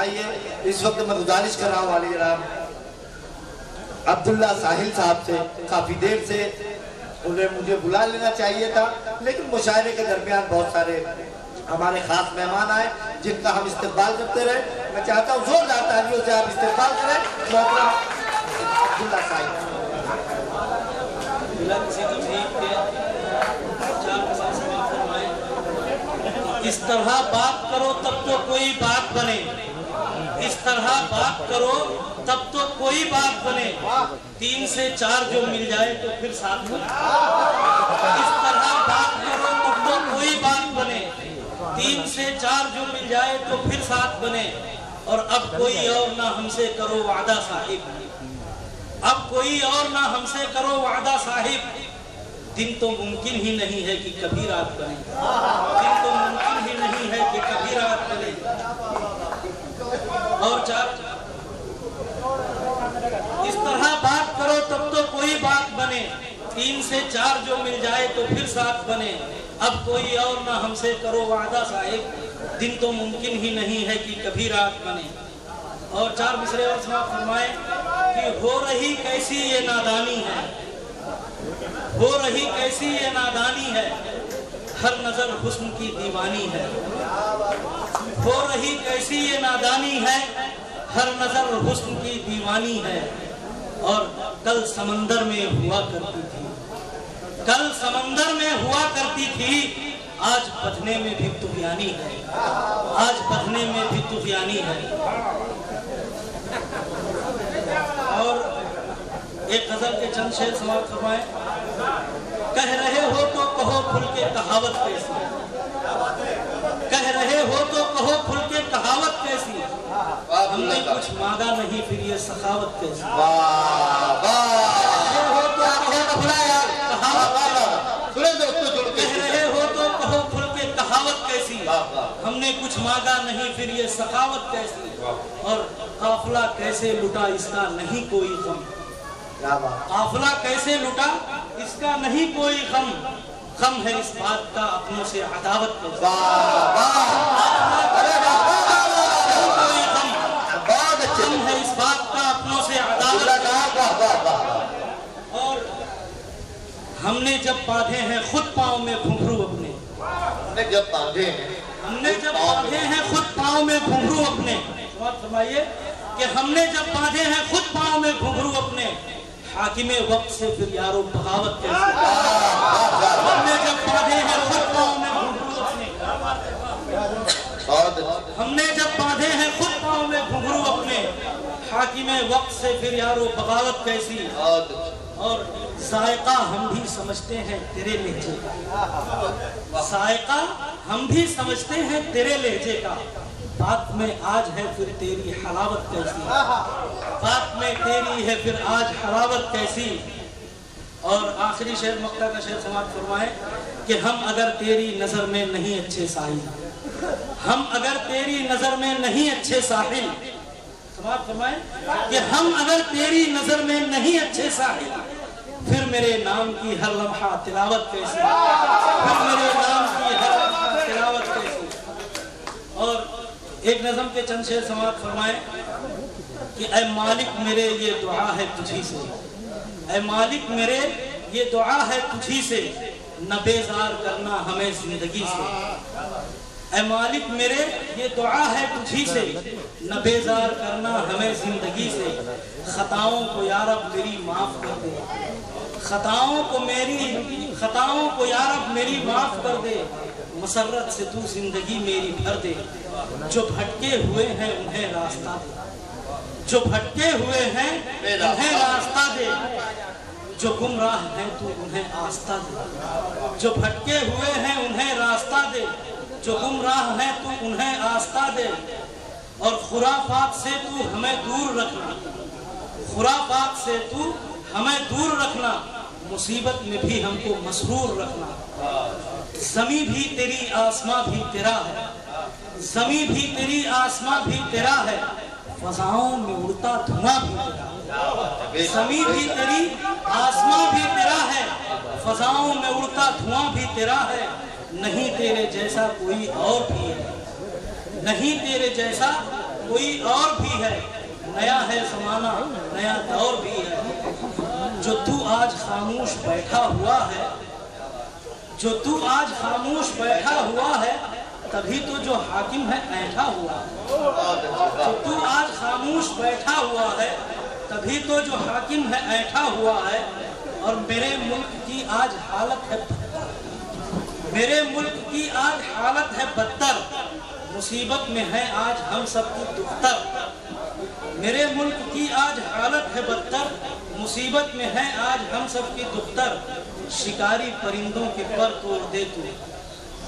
आइए इस वक्त मैं गुजारिश कर रहा हूँ वाली जनाब अब्दुल्ला साहिल साहब से, काफी देर से उन्हें मुझे बुला लेना चाहिए था, लेकिन मुशायरे के दरमियान बहुत सारे हमारे खास मेहमान आए जिनका हम इस्तेकबाल करते रहे। मैं चाहता हूँ जोरदार तालियों से आप इस्तेकबाल करें अब्दुल्ला साहिल। इस तरह बात करो तब तो कोई बात बने, इस तरह बात करो तब तो कोई बात बने, 3 से 4 जो मिल जाए तो फिर 7 बने। इस तरह बात करो तब तो कोई बात बने, 3 से 4 जो मिल जाए तो फिर 7 बने। और अब कोई और ना हमसे करो वादा साहिब, अब कोई और ना हमसे करो वादा साहिब, दिन तो मुमकिन ही नहीं है कि कभी रात बने, दिन तो मुमकिन ही नहीं है कि कभी रात बने। और 4 इस तरह बात करो तब तो कोई बात बने, 3 से 4 जो मिल जाए तो फिर 7 बने। अब कोई और ना हमसे करो वादा साहिब, दिन तो मुमकिन ही नहीं है कि कभी रात बने। और 4 मिसरे और समाप्त फरमाए कि हो रही कैसी ये नादानी है, हो रही कैसी ये नादानी है, हर नजर हुस्न की दीवानी है। हो रही कैसी ये नादानी है, हर नजर हुस्न की दीवानी है। और कल समंदर में हुआ करती थी, कल समंदर में हुआ करती थी, आज बचने में भी तुफयानी है, आज बचने में भी तुफयानी है। और एक गजल के चंद शेर समाप्त फरमाए। कह रहे हो तो कहो खुल के कहावत कैसी, कह रहे हो तो कहो खुल के कहावत कैसी, हमने कुछ मांगा नहीं फिर ये सखावत कैसी। कह रहे हो तो कहो खुल के कहावत कैसी, हमने कुछ मांगा नहीं फिर ये सखावत कैसी। और काफिला कैसे लुटा इसका नहीं कोई गम, काफिला कैसे लुटा इसका नहीं कोई गम, गम है इस बात का अपनों से अदावत कैसी। गम है इस बात का अपनों से अदावत। और हमने जब बांधे हैं खुद पाँव में घुंघरू अपने, हमने जब बांधे हैं, हमने जब बांधे हैं खुद पाँव में घुंघरू अपने, फरमाइए कि हमने जब बांधे हैं खुद पाँव में घुंघरू अपने, हाकिमे वक्त से फिर यारो बगावत कैसे। हमने जब बांधे हैं खुद पाँव में घुंघरू अपने, हमने जब बांधे हैं खुद पाँव में घुंघरू अपने, हाकिमे वक्त से फिर यारो बगावत कैसी। और जायका हम भी समझते हैं तेरे लहजे का, जायका हम भी समझते हैं तेरे लहजे का, बात में आज है फिर तेरी हलावत कैसी, बात में तेरी है फिर आज हलावत कैसी। और आखिरी शेर मक्का का शेर समाप्त फरमाए कि हम अगर तेरी नजर में नहीं अच्छे साहिल, हम अगर तेरी नजर में नहीं अच्छे साहिल, समाप्त फरमाए कि हम अगर तेरी नजर में नहीं अच्छे साहिल, फिर मेरे नाम की हर लम्हा तिलावत कैसी, फिर मेरे नाम की हर लम्हा तिलावत कैसी। और एक नज़म के चंद शेर समाप्त फरमाए कि ऐ मालिक मेरे ये दुआ है तुझी से, ऐ मालिक मेरे ये दुआ है तुझी से, न बेजार करना हमें जिंदगी से। ऐ मालिक मेरे ये दुआ है तुझी से, न बेजार करना हमें जिंदगी से। खताओं को या रब मेरी माफ कर दे, खताओं को या रब मेरी माफ कर दे, मसरत से तू जिंदगी मेरी भर दे। जो भटके हुए हैं उन्हें रास्ता दे, जो भटके हुए हैं उन्हें रास्ता दे, जो गुमराह हैं तू उन्हें आस्था दे। जो भटके हुए हैं उन्हें रास्ता दे, जो गुमराह हैं तू उन्हें आस्था दे। और खुराफात से तू हमें दूर रखना, खुराफात से तू हमें दूर रखना, मुसीबत में भी हमको मसरूर रखना। ज़मी भी तेरी आसमां भी तेरा है, ज़मी भी तेरी आसमां भी तेरा है, फज़ाओं में उड़ता धुआं भी तेरा है। ज़मी भी तेरी आसमां भी तेरा है, फज़ाओं में उड़ता धुआं भी तेरा है। नहीं तेरे जैसा कोई और भी है, नहीं तेरे जैसा कोई और भी है, नया है जमाना, नया दौर भी है। जो तू आज खामोश बैठा हुआ है, जो तू आज खामोश बैठा हुआ है, तभी तो जो हाकिम है ऐठा हुआ है। जो तू आज खामोश बैठा हुआ है, तभी तो जो हाकिम है ऐठा हुआ है। और मेरे मुल्क की आज हालत है बदतर, मेरे मुल्क की आज हालत है बदतर, मुसीबत में है आज हम सबकी दुख्तर। मेरे मुल्क की आज हालत है बदतर, मुसीबत में है आज हम सबकी दुख्तर। शिकारी परिंदों के पर तोड़ दे तू,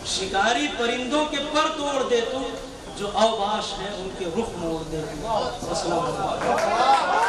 शिकारी परिंदों के पर तोड़ दे तू, जो अवबाश है उनके रुख मोड़ दे तू। अस्सलाम वालेकुम।